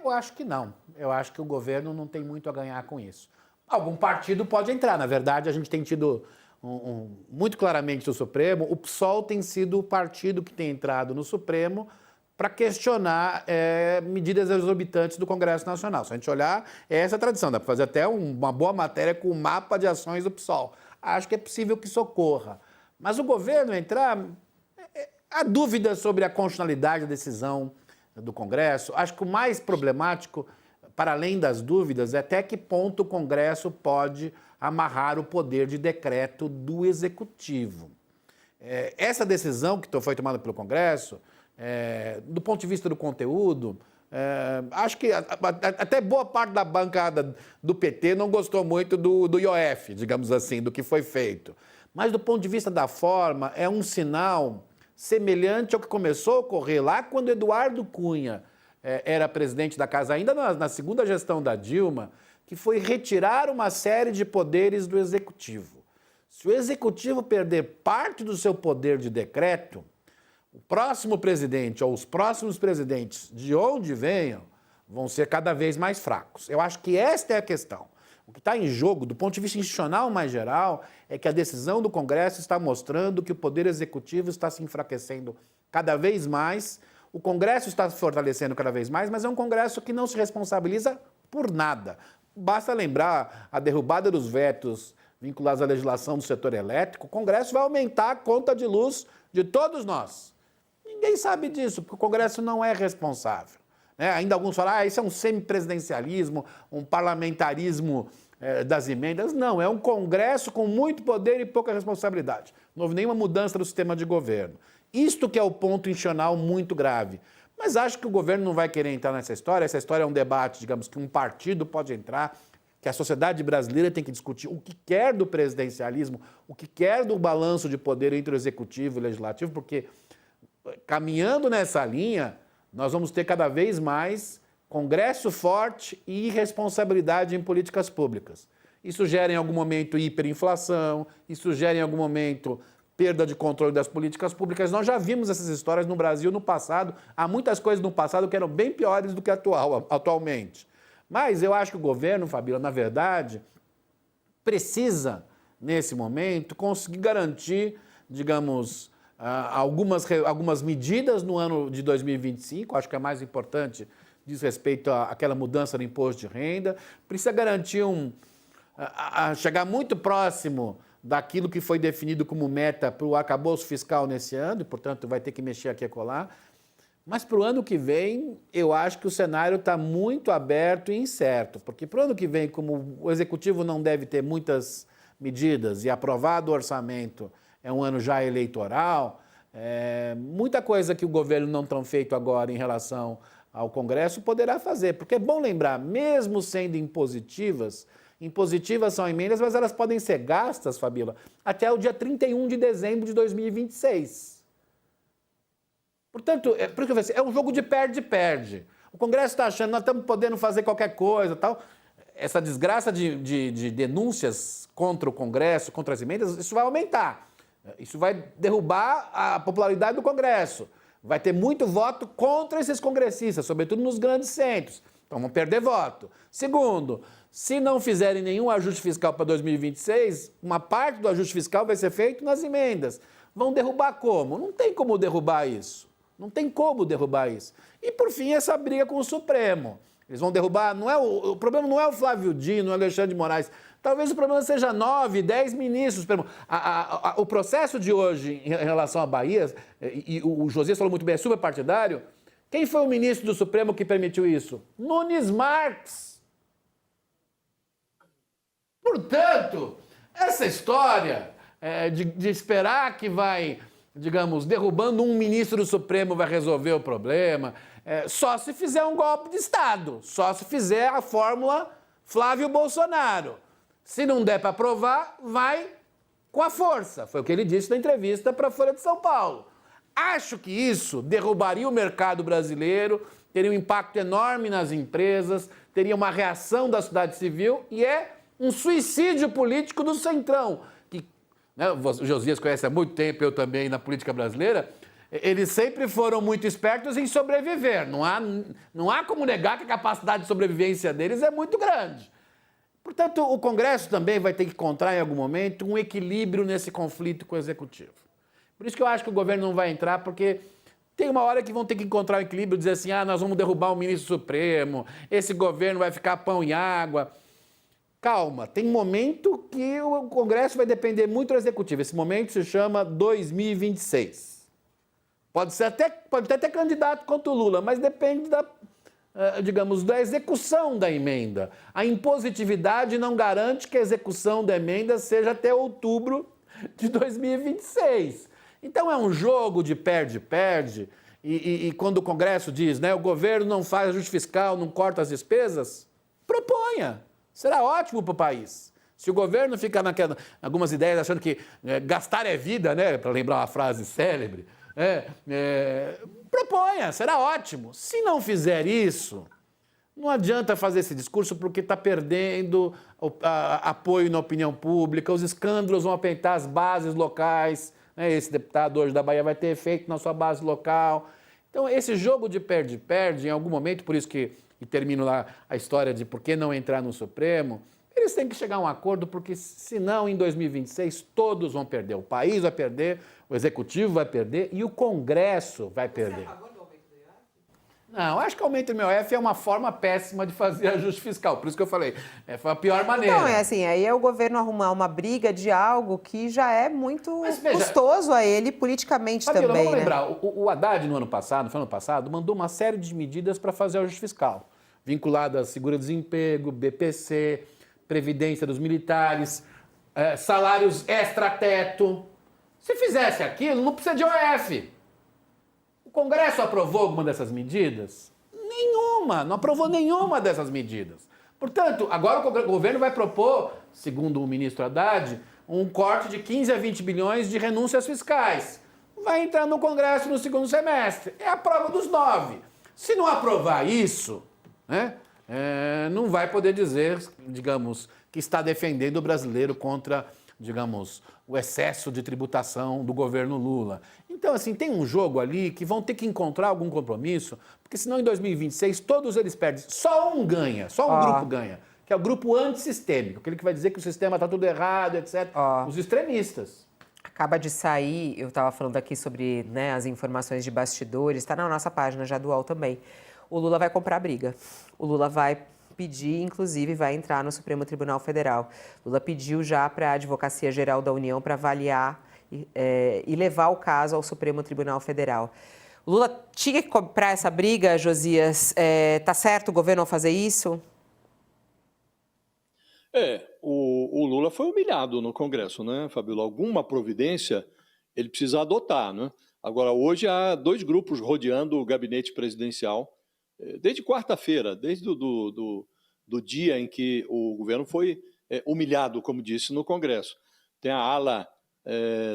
Eu acho que não. Eu acho que o governo não tem muito a ganhar com isso. Algum partido pode entrar. Na verdade, a gente tem tido muito claramente no Supremo, o PSOL tem sido o partido que tem entrado no Supremo para questionar medidas exorbitantes do Congresso Nacional. Se a gente olhar, é essa a tradição. Dá para fazer até uma boa matéria com o mapa de ações do PSOL. Acho que é possível que isso ocorra. Mas o governo entrar... Há dúvidas sobre a constitucionalidade da decisão do Congresso. Acho que o mais problemático, para além das dúvidas, é até que ponto o Congresso pode amarrar o poder de decreto do Executivo. Essa decisão que foi tomada pelo Congresso, do ponto de vista do conteúdo, acho que até boa parte da bancada do PT não gostou muito do IOF, digamos assim, do que foi feito. Mas do ponto de vista da forma, é um sinal semelhante ao que começou a ocorrer lá quando Eduardo Cunha era presidente da Casa, ainda na segunda gestão da Dilma, que foi retirar uma série de poderes do Executivo. Se o Executivo perder parte do seu poder de decreto, o próximo presidente ou os próximos presidentes, de onde venham, vão ser cada vez mais fracos. Eu acho que esta é a questão. O que está em jogo, do ponto de vista institucional mais geral, é que a decisão do Congresso está mostrando que o Poder Executivo está se enfraquecendo cada vez mais, o Congresso está se fortalecendo cada vez mais, mas é um Congresso que não se responsabiliza por nada. Basta lembrar a derrubada dos vetos vinculados à legislação do setor elétrico, o Congresso vai aumentar a conta de luz de todos nós. Ninguém sabe disso, porque o Congresso não é responsável. Ainda alguns falam, isso é um semipresidencialismo, um parlamentarismo das emendas. Não, é um Congresso com muito poder e pouca responsabilidade. Não houve nenhuma mudança no sistema de governo. Isto que é o ponto institucional muito grave. Mas acho que o governo não vai querer entrar nessa história. Essa história é um debate, digamos, que um partido pode entrar, que a sociedade brasileira tem que discutir o que quer do presidencialismo, o que quer do balanço de poder entre o executivo e o legislativo, porque caminhando nessa linha, nós vamos ter cada vez mais Congresso forte e irresponsabilidade em políticas públicas. Isso gera em algum momento hiperinflação, isso gera em algum momento perda de controle das políticas públicas. Nós já vimos essas histórias no Brasil no passado. Há muitas coisas no passado que eram bem piores do que atualmente. Mas eu acho que o governo, Fabíola, na verdade, precisa, nesse momento, conseguir garantir, digamos, algumas medidas no ano de 2025, acho que é mais importante, diz respeito àquela mudança no imposto de renda, precisa garantir chegar muito próximo daquilo que foi definido como meta para o arcabouço fiscal nesse ano, e, portanto, vai ter que mexer aqui e acolá. Mas para o ano que vem, eu acho que o cenário está muito aberto e incerto, porque para o ano que vem, como o Executivo não deve ter muitas medidas e aprovado o orçamento é um ano já eleitoral, muita coisa que o governo não tem feito agora em relação ao Congresso poderá fazer, porque é bom lembrar, mesmo sendo impositivas são emendas, mas elas podem ser gastas, Fabíola, até o dia 31 de dezembro de 2026. Portanto, é um jogo de perde-perde. O Congresso está achando, nós estamos podendo fazer qualquer coisa, tal. Essa desgraça de denúncias contra o Congresso, contra as emendas, isso vai aumentar. Isso vai derrubar a popularidade do Congresso. Vai ter muito voto contra esses congressistas, sobretudo nos grandes centros. Então vão perder voto. Segundo, se não fizerem nenhum ajuste fiscal para 2026, uma parte do ajuste fiscal vai ser feito nas emendas. Vão derrubar como? Não tem como derrubar isso. Não tem como derrubar isso. E, por fim, essa briga com o Supremo. Eles vão derrubar... o problema não é o Flávio Dino, não é o Alexandre de Moraes. Talvez o problema seja 9, 10 ministros. O processo de hoje em relação à Bahia, e o Josias falou muito bem, é superpartidário. Quem foi o ministro do Supremo que permitiu isso? Nunes Marques. Portanto, essa história de esperar que vai, digamos, derrubando um ministro do Supremo vai resolver o problema, só se fizer um golpe de Estado, só se fizer a fórmula Flávio Bolsonaro. Se não der para aprovar, vai com a força. Foi o que ele disse na entrevista para a Folha de São Paulo. Acho que isso derrubaria o mercado brasileiro, teria um impacto enorme nas empresas, teria uma reação da sociedade civil e é um suicídio político do Centrão. Que, o Josias conhece há muito tempo, eu também, na política brasileira. eles sempre foram muito espertos em sobreviver. Não há como negar que a capacidade de sobrevivência deles é muito grande. Portanto, o Congresso também vai ter que encontrar em algum momento um equilíbrio nesse conflito com o Executivo. Por isso que eu acho que o governo não vai entrar, porque tem uma hora que vão ter que encontrar um equilíbrio, dizer assim, nós vamos derrubar o ministro Supremo, esse governo vai ficar pão e água. Calma, tem momento que o Congresso vai depender muito do Executivo. Esse momento se chama 2026. Pode até ter candidato contra o Lula, mas depende da execução da emenda. A impositividade não garante que a execução da emenda seja até outubro de 2026. Então é um jogo de perde-perde, e quando o Congresso diz, né, o governo não faz ajuste fiscal, não corta as despesas, proponha. Será ótimo para o país. Se o governo ficar algumas ideias achando que gastar é vida, né, para lembrar uma frase célebre, proponha, será ótimo. Se não fizer isso, não adianta fazer esse discurso porque está perdendo apoio na opinião pública, os escândalos vão apertar as bases locais, né? Esse deputado hoje da Bahia vai ter efeito na sua base local. Então, esse jogo de perde-perde, em algum momento, por isso que termino lá a história de por que não entrar no Supremo, eles têm que chegar a um acordo, porque senão, em 2026, todos vão perder. O país vai perder, o Executivo vai perder e o Congresso vai perder. Não, acho que o aumento do IOF é uma forma péssima de fazer ajuste fiscal. Por isso que eu falei, foi a pior maneira. Então, aí é o governo arrumar uma briga de algo que já é muito custoso a ele politicamente Fabiola, também, vamos né? lembrar, o Haddad no ano passado, mandou uma série de medidas para fazer o ajuste fiscal, vinculadas a seguro-desemprego, BPC, previdência dos militares, salários extra-teto. Se fizesse aquilo, não precisa de IOF. O Congresso aprovou alguma dessas medidas? Nenhuma, não aprovou nenhuma dessas medidas. Portanto, agora o governo vai propor, segundo o ministro Haddad, um corte de 15 a 20 bilhões de renúncias fiscais. Vai entrar no Congresso no segundo semestre. É a prova dos 9. Se não aprovar isso, né, não vai poder dizer, digamos, que está defendendo o brasileiro contra, digamos, o excesso de tributação do governo Lula. Então, assim, tem um jogo ali que vão ter que encontrar algum compromisso, porque senão em 2026 todos eles perdem. Só um ganha, só um grupo ganha, que é o grupo antissistêmico, aquele que vai dizer que o sistema está tudo errado, etc. Os extremistas. Acaba de sair, eu estava falando aqui sobre, né, as informações de bastidores, está na nossa página já do UOL também. O Lula vai comprar briga. O Lula vai pedir, inclusive, vai entrar no Supremo Tribunal Federal. Lula pediu já para a Advocacia Geral da União para avaliar e levar o caso ao Supremo Tribunal Federal. O Lula tinha que comprar essa briga, Josias? Tá certo o governo ao fazer isso? O Lula foi humilhado no Congresso, né, Fabiola? Alguma providência ele precisa adotar, né? Agora, hoje há dois grupos rodeando o gabinete presidencial, desde quarta-feira, desde do dia em que o governo foi humilhado, como disse, no Congresso. Tem a ala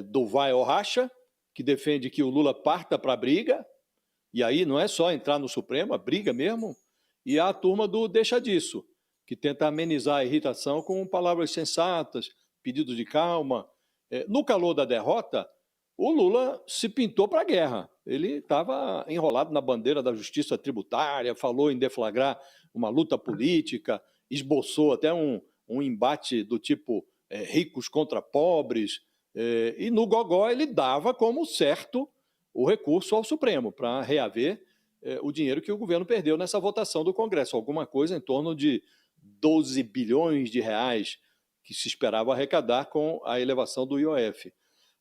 do vai ou racha, que defende que o Lula parta para a briga, e aí não é só entrar no Supremo, a briga mesmo, e há a turma do deixa disso, que tenta amenizar a irritação com palavras sensatas, pedidos de calma. No calor da derrota, o Lula se pintou para a guerra. Ele estava enrolado na bandeira da justiça tributária, falou em deflagrar uma luta política, esboçou até um embate do tipo ricos contra pobres, e no gogó ele dava como certo o recurso ao Supremo para reaver o dinheiro que o governo perdeu nessa votação do Congresso, alguma coisa em torno de 12 bilhões de reais que se esperava arrecadar com a elevação do IOF.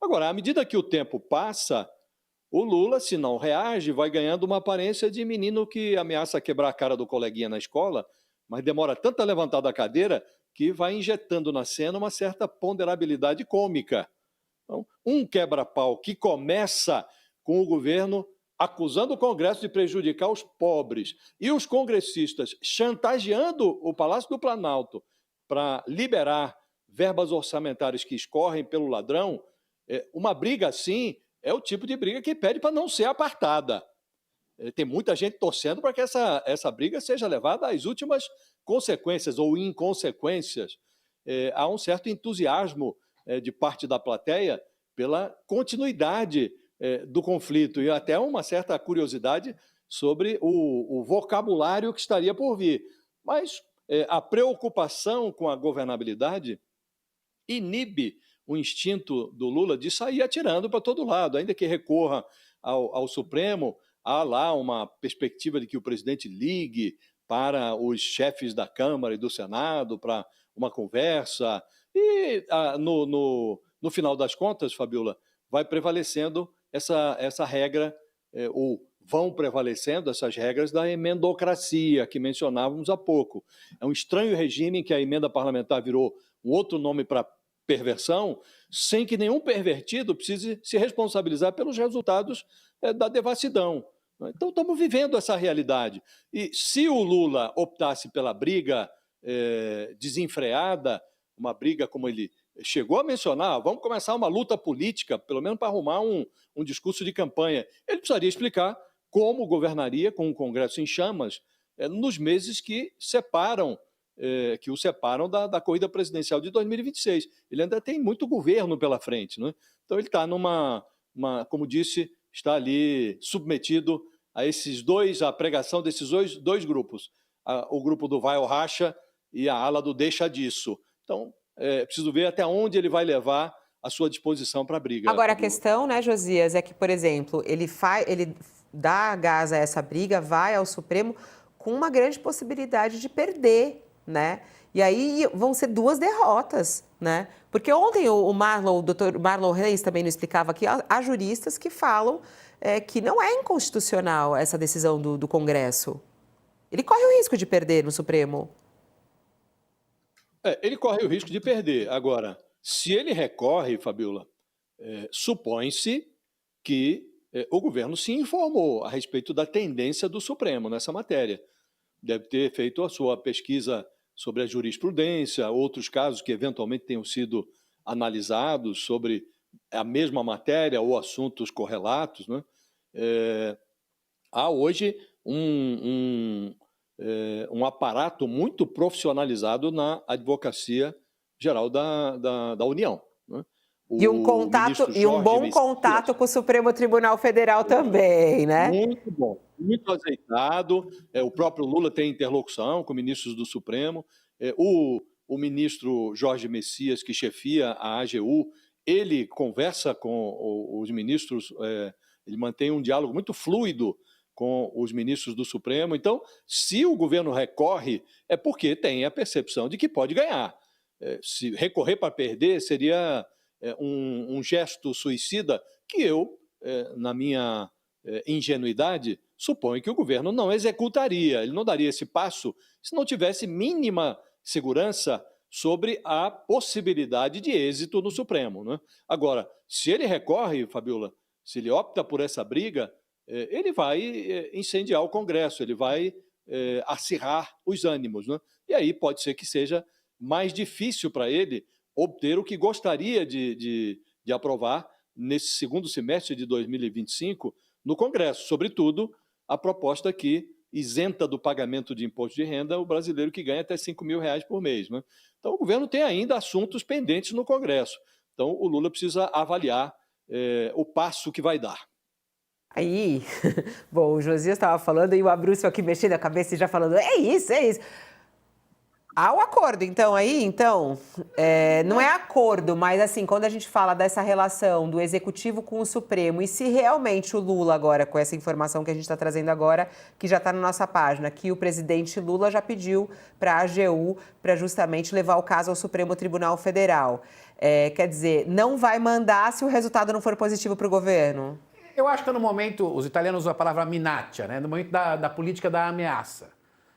Agora, à medida que o tempo passa, o Lula, se não reage, vai ganhando uma aparência de menino que ameaça quebrar a cara do coleguinha na escola, mas demora tanto a levantar da cadeira que vai injetando na cena uma certa ponderabilidade cômica. Então, um quebra-pau que começa com o governo acusando o Congresso de prejudicar os pobres e os congressistas chantageando o Palácio do Planalto para liberar verbas orçamentárias que escorrem pelo ladrão, uma briga assim é o tipo de briga que pede para não ser apartada. Tem muita gente torcendo para que essa briga seja levada às últimas consequências ou inconsequências. Há um certo entusiasmo de parte da plateia pela continuidade do conflito e até uma certa curiosidade sobre o vocabulário que estaria por vir. Mas a preocupação com a governabilidade inibe o instinto do Lula de sair atirando para todo lado, ainda que recorra ao Supremo, há lá uma perspectiva de que o presidente ligue para os chefes da Câmara e do Senado para uma conversa, e no final das contas, Fabiola, vai prevalecendo essa regra, ou vão prevalecendo essas regras da emendocracia que mencionávamos há pouco. É um estranho regime em que a emenda parlamentar virou um outro nome para perversão, sem que nenhum pervertido precise se responsabilizar pelos resultados da devassidão. Então, estamos vivendo essa realidade. E se o Lula optasse pela briga desenfreada, uma briga como ele chegou a mencionar, vamos começar uma luta política, pelo menos para arrumar um discurso de campanha, ele precisaria explicar como governaria com um Congresso em chamas nos meses que o separam da corrida presidencial de 2026. Ele ainda tem muito governo pela frente, né? Então ele está como disse, está ali submetido à pregação desses dois grupos, o grupo do vai ou racha e a ala do deixa disso. Então, preciso ver até onde ele vai levar a sua disposição para a briga. Agora, a questão, né, Josias, é que, por exemplo, ele dá gás a essa briga, vai ao Supremo com uma grande possibilidade de perder, né? E aí vão ser 2 derrotas, né? Porque ontem o doutor Marlon Reis também nos explicava que há juristas que falam que não é inconstitucional essa decisão do Congresso. Ele corre o risco de perder no Supremo. Ele corre o risco de perder. Agora, se ele recorre, Fabiola, supõe-se que o governo se informou a respeito da tendência do Supremo nessa matéria. Deve ter feito a sua pesquisa sobre a jurisprudência, outros casos que eventualmente tenham sido analisados sobre a mesma matéria ou assuntos correlatos, né? Há hoje um aparato muito profissionalizado na advocacia geral da União, né? E um bom contato com o Supremo Tribunal Federal também, né? Muito bom, muito azeitado. O próprio Lula tem interlocução com ministros do Supremo. O ministro Jorge Messias, que chefia a AGU, ele conversa com os ministros, ele mantém um diálogo muito fluido com os ministros do Supremo. Então, se o governo recorre, é porque tem a percepção de que pode ganhar. Se recorrer para perder seria um gesto suicida que eu, na minha ingenuidade, suponho que o governo não executaria. Ele não daria esse passo se não tivesse mínima segurança sobre a possibilidade de êxito no Supremo, né? Agora, se ele recorre, Fabiola, se ele opta por essa briga, ele vai incendiar o Congresso, ele vai acirrar os ânimos, né? E aí pode ser que seja mais difícil para ele obter o que gostaria de aprovar nesse segundo semestre de 2025 no Congresso, sobretudo a proposta que isenta do pagamento de imposto de renda o brasileiro que ganha até R$5.000 por mês, né? Então, o governo tem ainda assuntos pendentes no Congresso. Então, o Lula precisa avaliar o passo que vai dar. Aí, bom, o Josias estava falando e o Abrúcio aqui mexendo a cabeça e já falando, é isso. Há o acordo, então, não é acordo, mas assim, quando a gente fala dessa relação do Executivo com o Supremo, e se realmente o Lula agora, com essa informação que a gente está trazendo agora, que já está na nossa página, que o presidente Lula já pediu para a AGU para justamente levar o caso ao Supremo Tribunal Federal. Quer dizer, não vai mandar se o resultado não for positivo para o governo? Eu acho que no momento, os italianos usam a palavra minaccia, né? No momento da política da ameaça.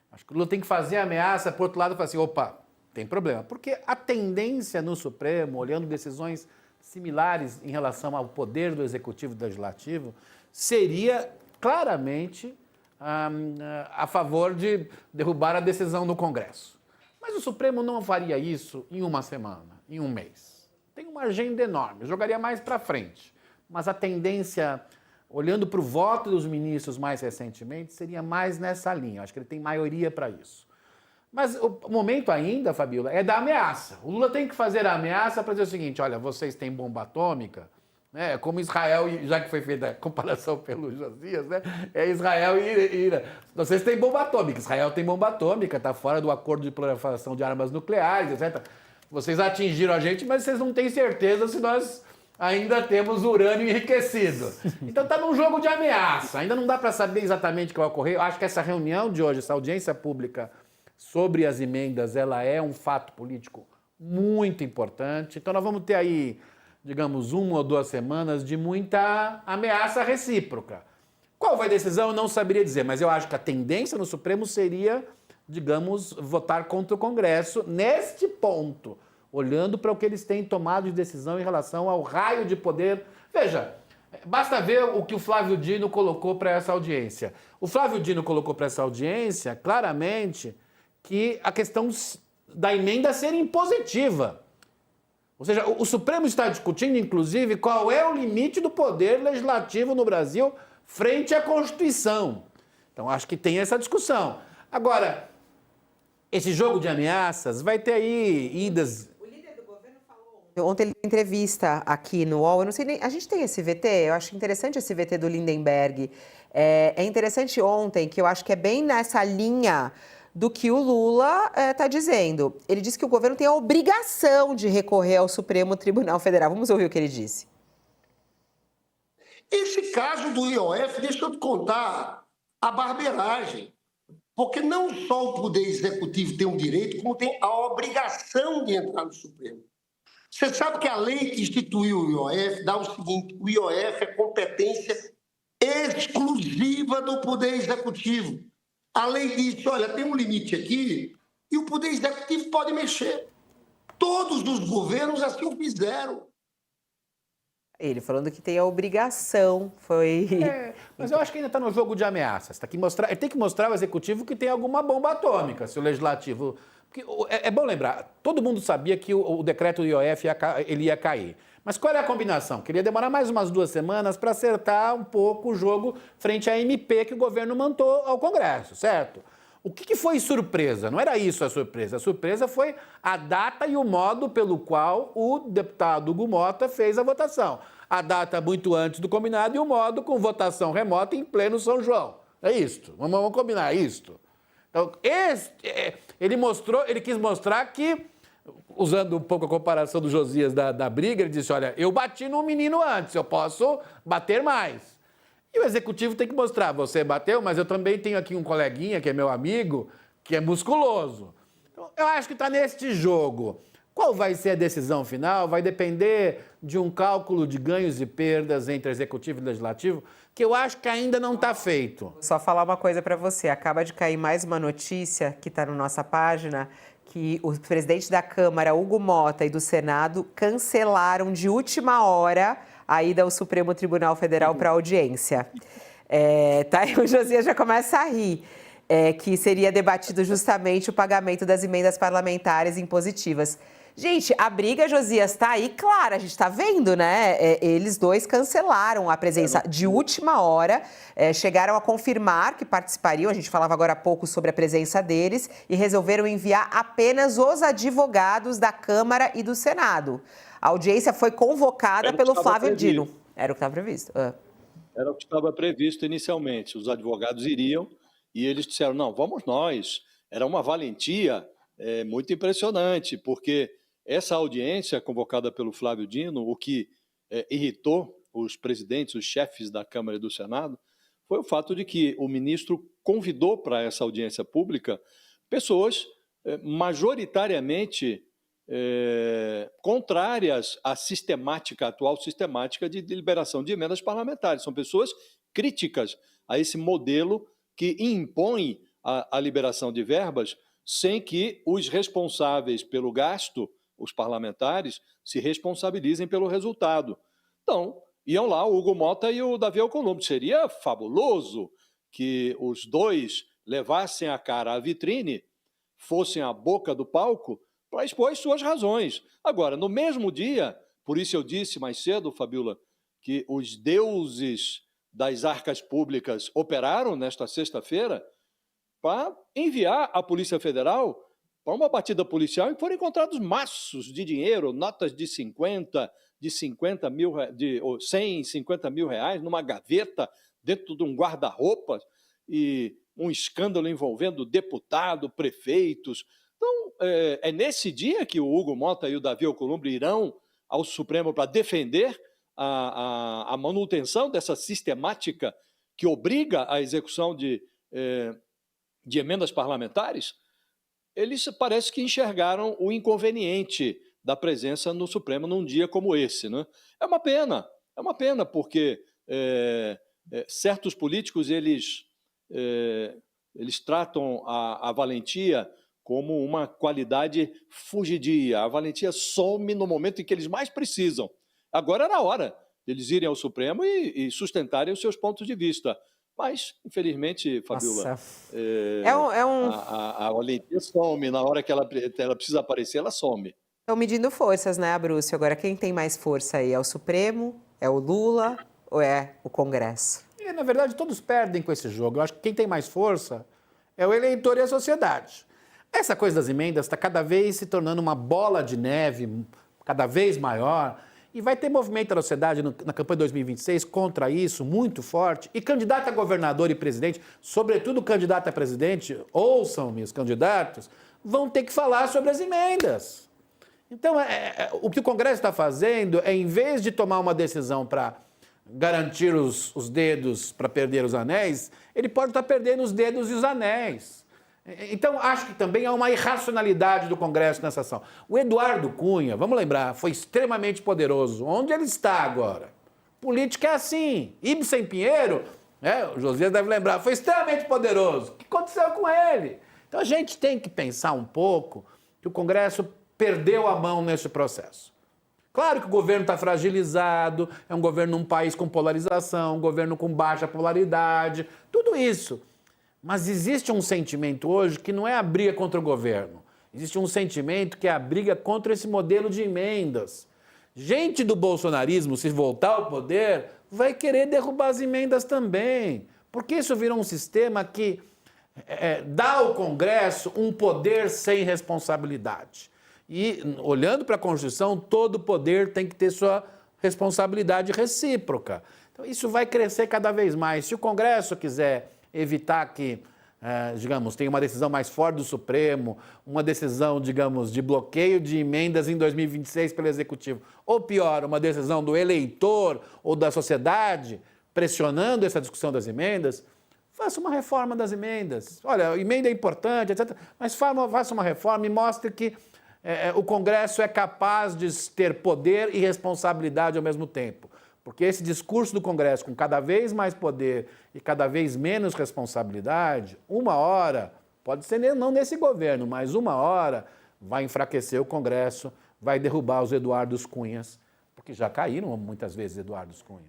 Acho que o Lula tem que fazer a ameaça, por outro lado, falar assim, opa, tem problema. Porque a tendência no Supremo, olhando decisões similares em relação ao poder do Executivo e do Legislativo, seria claramente a favor de derrubar a decisão do Congresso. Mas o Supremo não faria isso em uma semana, em um mês. Tem uma agenda enorme, jogaria mais para frente. Mas a tendência, olhando para o voto dos ministros mais recentemente, seria mais nessa linha. Acho que ele tem maioria para isso. Mas o momento ainda, Fabiola, é da ameaça. O Lula tem que fazer a ameaça para dizer o seguinte, olha, vocês têm bomba atômica, né? Como Israel, já que foi feita a comparação pelo Josias, né? É Israel e Irã. Vocês têm bomba atômica, Israel tem bomba atômica, está fora do acordo de proliferação de armas nucleares, etc. Vocês atingiram a gente, mas vocês não têm certeza se nós ainda temos urânio enriquecido. Então está num jogo de ameaça, ainda não dá para saber exatamente o que vai ocorrer. Eu acho que essa reunião de hoje, essa audiência pública sobre as emendas, ela é um fato político muito importante. Então nós vamos ter aí, digamos, 1 ou 2 semanas de muita ameaça recíproca. Qual vai a decisão, eu não saberia dizer, mas eu acho que a tendência no Supremo seria, digamos, votar contra o Congresso neste ponto, olhando para o que eles têm tomado de decisão em relação ao raio de poder. Veja, basta ver o que o Flávio Dino colocou para essa audiência. O Flávio Dino colocou para essa audiência, claramente, que a questão da emenda ser impositiva. Ou seja, o Supremo está discutindo, inclusive, qual é o limite do poder legislativo no Brasil frente à Constituição. Então, acho que tem essa discussão. Agora, esse jogo de ameaças vai ter aí idas... O líder do governo falou ontem, ele deu entrevista aqui no UOL, eu não sei nem... A gente tem esse VT, eu acho interessante esse VT do Lindenberg. É interessante ontem, que eu acho que é bem nessa linha do que o Lula está dizendo. Ele disse que o governo tem a obrigação de recorrer ao Supremo Tribunal Federal. Vamos ouvir o que ele disse. Esse caso do IOF, deixa eu te contar a barbeiragem. Porque não só o Poder Executivo tem o direito, como tem a obrigação de entrar no Supremo. Você sabe que a lei que instituiu o IOF dá o seguinte: o IOF é competência exclusiva do Poder Executivo. A lei diz, olha, tem um limite aqui e o Poder Executivo pode mexer. Todos os governos assim o fizeram. Ele falando que tem a obrigação, foi... mas eu acho que ainda está no jogo de ameaças. Ele tem que mostrar ao Executivo que tem alguma bomba atômica, se o Legislativo... Porque é bom lembrar, todo mundo sabia que o decreto do IOF ele ia cair. Mas qual era a combinação? Queria demorar mais umas 2 semanas para acertar um pouco o jogo frente à MP que o governo mandou ao Congresso, certo? O que foi surpresa? Não era isso a surpresa. A surpresa foi a data e o modo pelo qual o deputado Hugo Mota fez a votação. A data muito antes do combinado e o modo com votação remota em pleno São João. É isto. Vamos combinar isto. Então, ele quis mostrar que, usando um pouco a comparação do Josias da briga, ele disse, olha, eu bati no menino antes, eu posso bater mais. E o Executivo tem que mostrar, você bateu, mas eu também tenho aqui um coleguinha, que é meu amigo, que é musculoso. Então, eu acho que está neste jogo. Qual vai ser a decisão final? Vai depender de um cálculo de ganhos e perdas entre Executivo e Legislativo, que eu acho que ainda não está feito. Só falar uma coisa para você, acaba de cair mais uma notícia que está na nossa página, que o presidente da Câmara, Hugo Mota, e do Senado cancelaram de última hora a ida ao Supremo Tribunal Federal para audiência. Tá, e o Josias já começa a rir. Que seria debatido justamente o pagamento das emendas parlamentares impositivas. Gente, a briga, Josias, está aí clara, a gente está vendo, né? Eles dois cancelaram a presença de última hora, chegaram a confirmar que participariam, a gente falava agora há pouco sobre a presença deles, e resolveram enviar apenas os advogados da Câmara e do Senado. A audiência foi convocada pelo Flávio Dino. Era o que estava previsto. Era o que estava previsto inicialmente. Os advogados iriam e eles disseram, não, vamos nós. Era uma valentia muito impressionante, porque essa audiência convocada pelo Flávio Dino, o que irritou os presidentes, os chefes da Câmara e do Senado, foi o fato de que o ministro convidou para essa audiência pública pessoas majoritariamente contrárias à atual sistemática de deliberação de emendas parlamentares. São pessoas críticas a esse modelo que impõe a liberação de verbas sem que os responsáveis pelo gasto, os parlamentares, se responsabilizem pelo resultado. Então, iam lá o Hugo Mota e o Davi Alcolumbre. Seria fabuloso que os dois levassem a cara à vitrine, fossem à boca do palco para expor as suas razões. Agora, no mesmo dia, por isso eu disse mais cedo, Fabiola, que os deuses das arcas públicas operaram nesta sexta-feira para enviar a Polícia Federal para uma batida policial em que foram encontrados maços de dinheiro, notas de 50, de 50 mil, ou 150 mil reais numa gaveta dentro de um guarda-roupa e um escândalo envolvendo deputado, prefeitos. Então, é nesse dia que o Hugo Mota e o Davi Alcolumbre irão ao Supremo para defender a manutenção dessa sistemática que obriga a execução de emendas parlamentares. Eles parece que enxergaram o inconveniente da presença no Supremo num dia como esse, né? É uma pena, porque certos políticos eles tratam a valentia como uma qualidade fugidia. A valentia some no momento em que eles mais precisam. Agora era a hora de eles irem ao Supremo e sustentarem os seus pontos de vista. Mas, infelizmente, Fabiola, a valentia some. Na hora que ela precisa aparecer, ela some. Estão medindo forças, né, Abrúcio? Agora, quem tem mais força aí? É o Supremo? É o Lula? Ou é o Congresso? Na verdade, todos perdem com esse jogo. Eu acho que quem tem mais força é o eleitor e a sociedade. Essa coisa das emendas está cada vez se tornando uma bola de neve cada vez maior. E vai ter movimento da sociedade na campanha de 2026 contra isso, muito forte. E candidato a governador e presidente, sobretudo candidato a presidente, ouçam meus candidatos, vão ter que falar sobre as emendas. Então, o que o Congresso está fazendo é, em vez de tomar uma decisão para garantir os dedos para perder os anéis, ele pode estar perdendo os dedos e os anéis. Então, acho que também há uma irracionalidade do Congresso nessa ação. O Eduardo Cunha, vamos lembrar, foi extremamente poderoso. Onde ele está agora? Política é assim. Ibsen Pinheiro, o Josias deve lembrar, foi extremamente poderoso. O que aconteceu com ele? Então, a gente tem que pensar um pouco que o Congresso perdeu a mão nesse processo. Claro que o governo está fragilizado, é um governo num país com polarização, um governo com baixa polaridade, tudo isso. Mas existe um sentimento hoje que não é a briga contra o governo. Existe um sentimento que é a briga contra esse modelo de emendas. Gente do bolsonarismo, se voltar ao poder, vai querer derrubar as emendas também. Porque isso virou um sistema que dá ao Congresso um poder sem responsabilidade. E, olhando para a Constituição, todo poder tem que ter sua responsabilidade recíproca. Então, isso vai crescer cada vez mais. Se o Congresso quiser evitar que, digamos, tenha uma decisão mais forte do Supremo, uma decisão, digamos, de bloqueio de emendas em 2026 pelo Executivo, ou pior, uma decisão do eleitor ou da sociedade pressionando essa discussão das emendas, faça uma reforma das emendas. Olha, a emenda é importante, etc., mas faça uma reforma e mostre que o Congresso é capaz de ter poder e responsabilidade ao mesmo tempo. Porque esse discurso do Congresso, com cada vez mais poder e cada vez menos responsabilidade, uma hora, pode ser não nesse governo, mas uma hora, vai enfraquecer o Congresso, vai derrubar os Eduardos Cunhas, porque já caíram muitas vezes Eduardos Cunhas.